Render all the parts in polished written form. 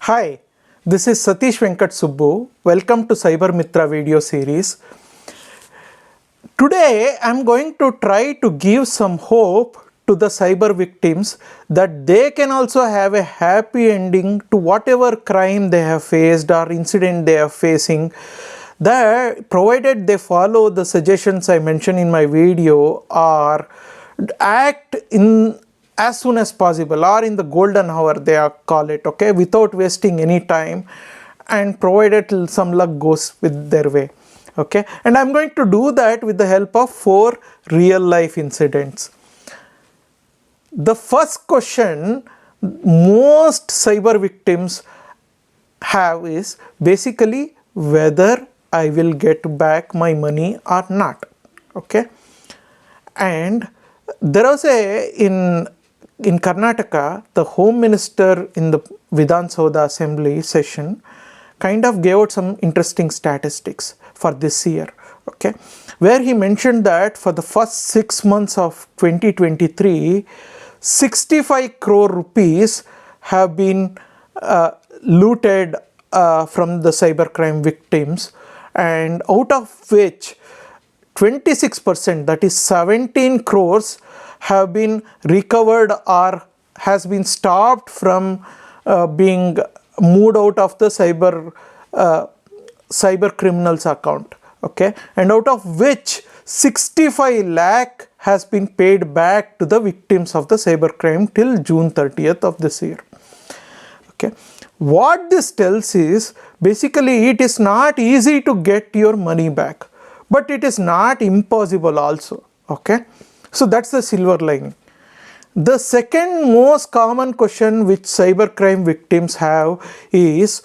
Hi, this is Satish Venkat Subbu. Welcome to cybermithra video series. Today I am going to try to give some hope to the cyber victims that they can also have a happy ending to whatever crime they have faced or incident they are facing, that provided they follow the suggestions I mentioned in my video or act in as soon as possible or in the golden hour they call it, okay, without wasting any time, and provided some luck goes with their way. Okay, and I'm going to do that with the help of 4 real life incidents. The first question most cyber victims have is basically whether I will get back my money or not. Okay, and there was in Karnataka, the Home Minister in the Vidhan Sabha Assembly session kind of gave out some interesting statistics for this year, okay, where he mentioned that for the first 6 months of 2023, 65 crore rupees have been looted from the cybercrime victims, and out of which 26%, that is 17 crores, have been recovered or has been stopped from being moved out of the cyber criminals account, okay, and out of which 65 lakh has been paid back to the victims of the cybercrime till June 30th of this year. Okay, what this tells is basically it is not easy to get your money back, but it is not impossible also. Okay, so that's the silver lining. The second most common question which cybercrime victims have is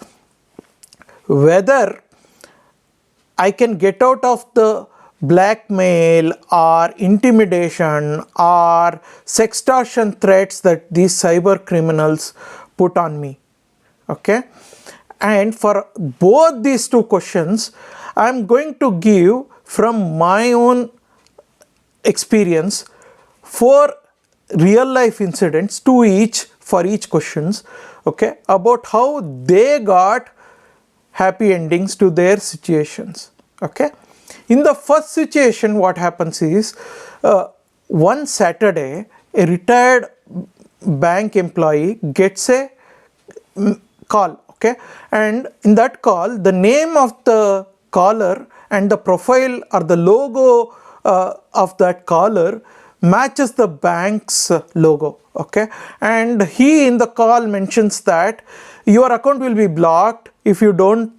whether I can get out of the blackmail or intimidation or sextortion threats that these cyber criminals put on me. Okay, and for both these two questions I am going to give from my own experience 4 real life incidents, 2 each for each questions, okay, about how they got happy endings to their situations. Okay, in the first situation what happens is one Saturday a retired bank employee gets a call, okay, and in that call the name of the caller and the profile or the logo of that caller matches the bank's logo, okay, and he in the call mentions that your account will be blocked if you don't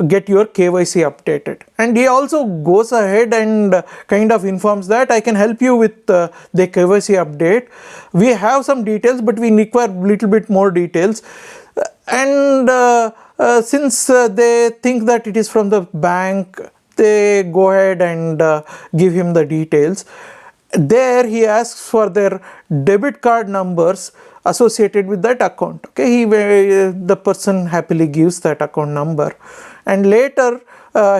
get your KYC updated, and he also goes ahead and kind of informs that I can help you with the KYC update. We have some details but we require little bit more details, and since they think that it is from the bank, they go ahead and give him the details. There he asks for their debit card numbers associated with that account. Okay, the person happily gives that account number, and later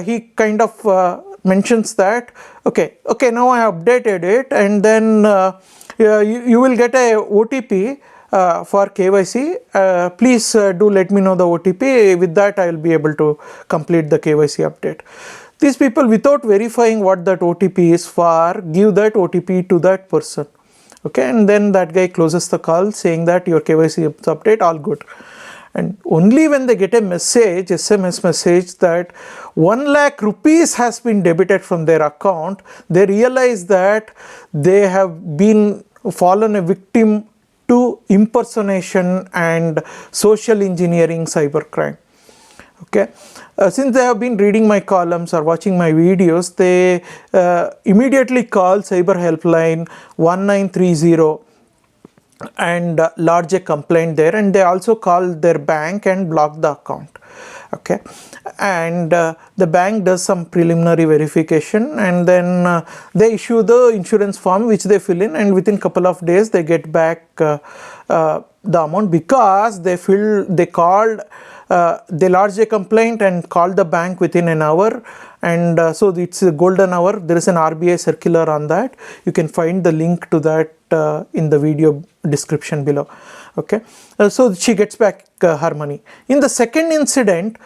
he kind of mentions that okay, now I updated it, and then you will get a OTP for KYC. Please do let me know the OTP. With that I will be able to complete the KYC update. These people, without verifying what that OTP is for, give that OTP to that person. Okay, and then that guy closes the call saying that your KYC update, all good. And only when they get a message, SMS message, that 1 lakh rupees has been debited from their account, they realize that they have been fallen a victim to impersonation and social engineering cybercrime. Okay, since they have been reading my columns or watching my videos, they immediately call cyber helpline 1930 and lodge a complaint there, and they also call their bank and block the account. Okay, and the bank does some preliminary verification, and then they issue the insurance form which they fill in, and within couple of days they get back the amount, because they lodged a complaint and called the bank within an hour, and so it's a golden hour. There is an RBI circular on that. You can find the link to that in the video description below. Okay, so she gets back her money. In the second incident,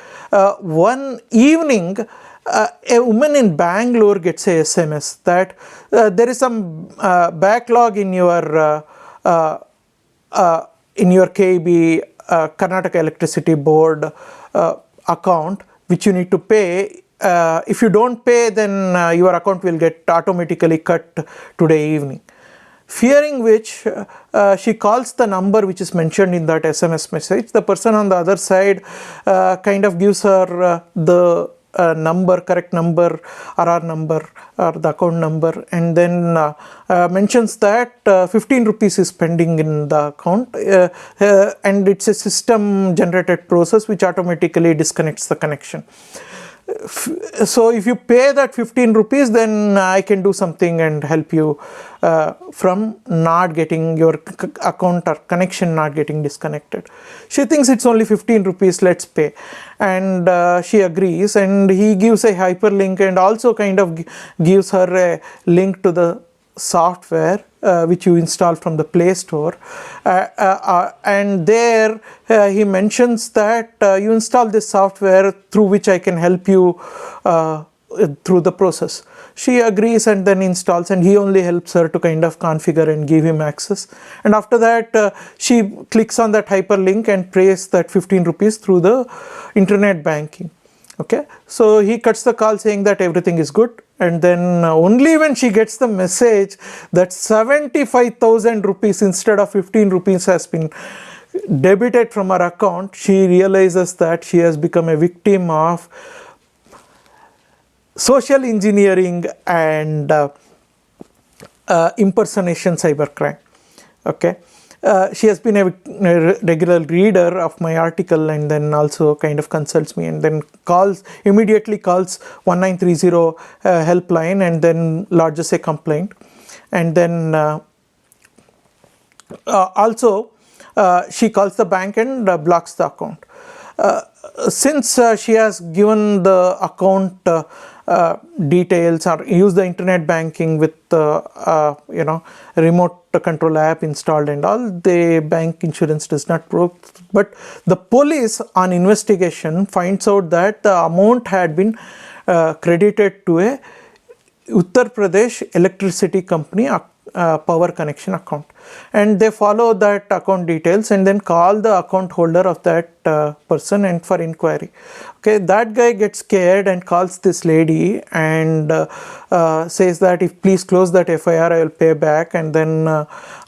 one evening, a woman in Bangalore gets a SMS that there is some backlog in your KB Karnataka Electricity Board account, which you need to pay. If you don't pay, then your account will get automatically cut today evening. Fearing which, she calls the number which is mentioned in that SMS message. The person on the other side kind of gives her the correct number, RR number or the account number, and then mentions that 15 rupees is pending in the account, and it's a system generated process which automatically disconnects the connection. So if you pay that 15 rupees, then I can do something and help you from not getting your account or connection not getting disconnected. She thinks it's only 15 rupees, let's pay. And she agrees, and he gives a hyperlink and also kind of gives her a link to the software which you install from the Play Store, and there he mentions that you install this software through which I can help you through the process. She agrees and then installs, and he only helps her to kind of configure and give him access. And after that, she clicks on that hyperlink and pays that 15 rupees through the internet banking. Okay, so he cuts the call saying that everything is good, and then only when she gets the message that 75,000 rupees instead of 15 rupees has been debited from her account, she realizes that she has become a victim of social engineering and impersonation cybercrime. Okay. She has been a regular reader of my article, and then also kind of consults me, and then immediately calls 1930 helpline, and then lodges a complaint. And then also she calls the bank and blocks the account. Since she has given the account details or use the internet banking with remote control app installed and all, the bank insurance does not work. But the police on investigation finds out that the amount had been credited to a Uttar Pradesh electricity company power connection account, and they follow that account details and then call the account holder of that person and for inquiry. Okay, that guy gets scared and calls this lady and says that if please close that FIR, I will pay back. And then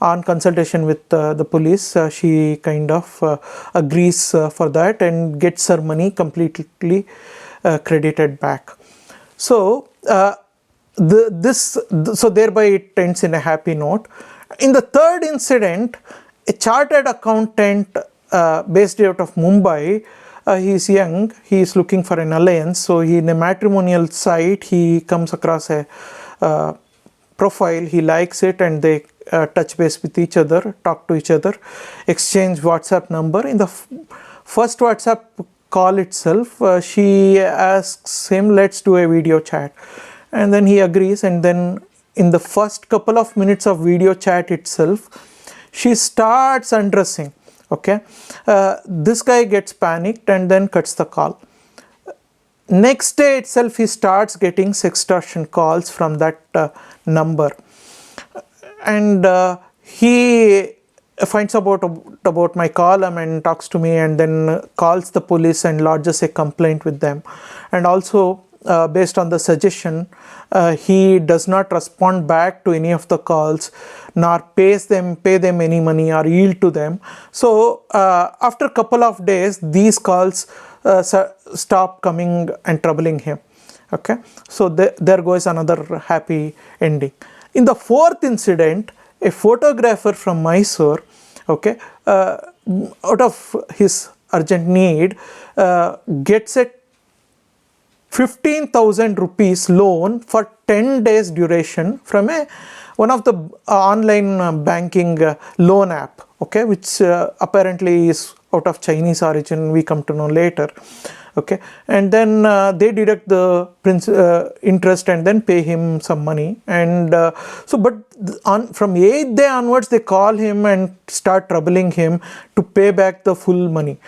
on consultation with the police, she kind of agrees for that and gets her money completely credited back. So so thereby it ends in a happy note. In the third incident, a chartered accountant based out of Mumbai, he is young, he is looking for an alliance. So in a matrimonial site, he comes across a profile, he likes it, and they touch base with each other, talk to each other, exchange WhatsApp number. In the first WhatsApp call itself, she asks him, let's do a video chat. And then he agrees, and then in the first couple of minutes of video chat itself, she starts undressing. Okay, this guy gets panicked and then cuts the call. Next day itself, he starts getting sextortion calls from that number, and he finds about my column and talks to me, and then calls the police and lodges a complaint with them. And also, based on the suggestion, he does not respond back to any of the calls, nor pay them any money or yield to them. So after a couple of days, these calls stop coming and troubling him. Okay, so there goes another happy ending. In the fourth incident, a photographer from Mysore, okay, out of his urgent need, gets a 15,000 rupees loan for 10 days duration from one of the online banking loan app, okay, which apparently is out of Chinese origin, we come to know later. Okay, and then they deduct the interest and then pay him some money. And but from 8th day onwards, they call him and start troubling him to pay back the full money.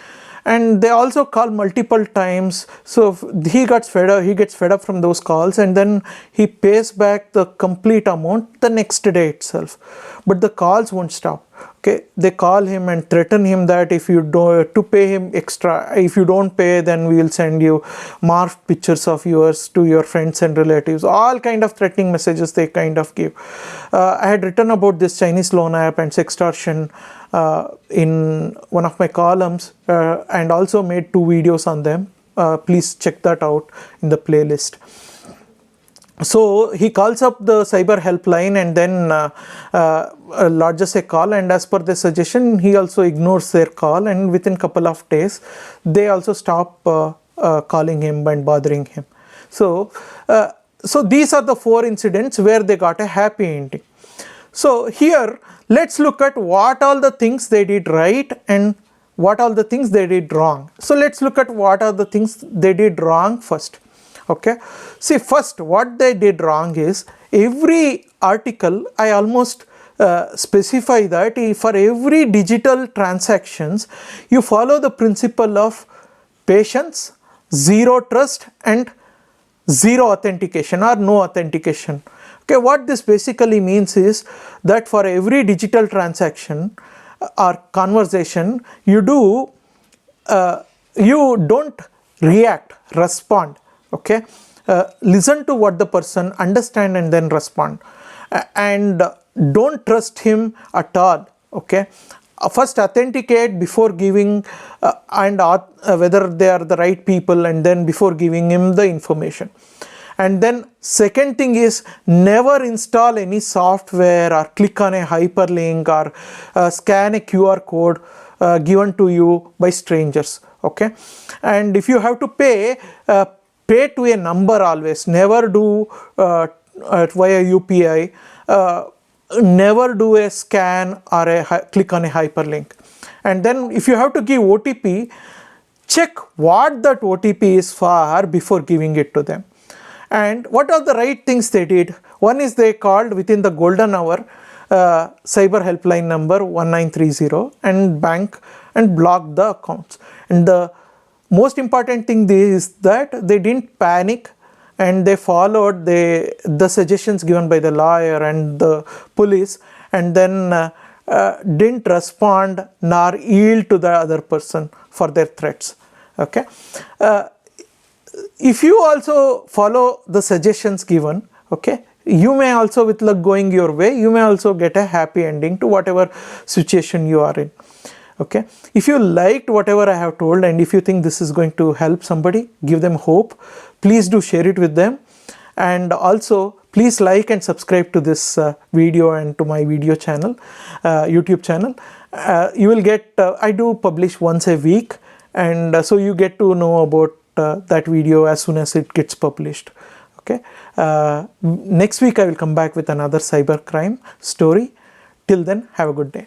And they also call multiple times, so he gets fed up from those calls, and then he pays back the complete amount the next day itself. But the calls won't stop. Okay, they call him and threaten him that if you don't, to pay him extra, if you don't pay, then we will send you morphed pictures of yours to your friends and relatives. All kind of threatening messages they kind of give. I had written about this Chinese loan app and sextortion in one of my columns, and also made 2 videos on them. Please check that out in the playlist. So he calls up the cyber helpline and then lodges a call, and as per the suggestion, he also ignores their call, and within couple of days they also stop calling him and bothering him. So these are the 4 incidents where they got a happy ending. So here let's look at what all the things they did right and what all the things they did wrong. So let's look at what are the things they did wrong first. Okay, see, first what they did wrong is, every article I almost specify that for every digital transactions you follow the principle of patience, zero trust and zero authentication or no authentication. Okay, what this basically means is that for every digital transaction or conversation, you don't react, respond. Okay, listen to what the person understand and then respond, and don't trust him at all. Okay, first authenticate before giving and whether they are the right people, and then before giving him the information. And then second thing is, never install any software or click on a hyperlink or scan a QR code given to you by strangers. Okay, and if you have to pay to a number always. Never do via UPI. Never do a scan or click on a hyperlink. And then if you have to give OTP, check what that OTP is for before giving it to them. And what are the right things they did? One is they called within the golden hour cyber helpline number 1930 and bank and blocked the accounts. And the most important thing is that they didn't panic, and they followed the suggestions given by the lawyer and the police, and then didn't respond nor yield to the other person for their threats. Okay, if you also follow the suggestions given, okay, you may also, with luck going your way, you may also get a happy ending to whatever situation you are in. Okay, if you liked whatever I have told, and if you think this is going to help somebody, give them hope, please do share it with them. And also please like and subscribe to this video and to my video channel, YouTube channel. You will get, I do publish once a week, and so you get to know about that video as soon as it gets published. Okay, next week I will come back with another cybercrime story. Till then, have a good day.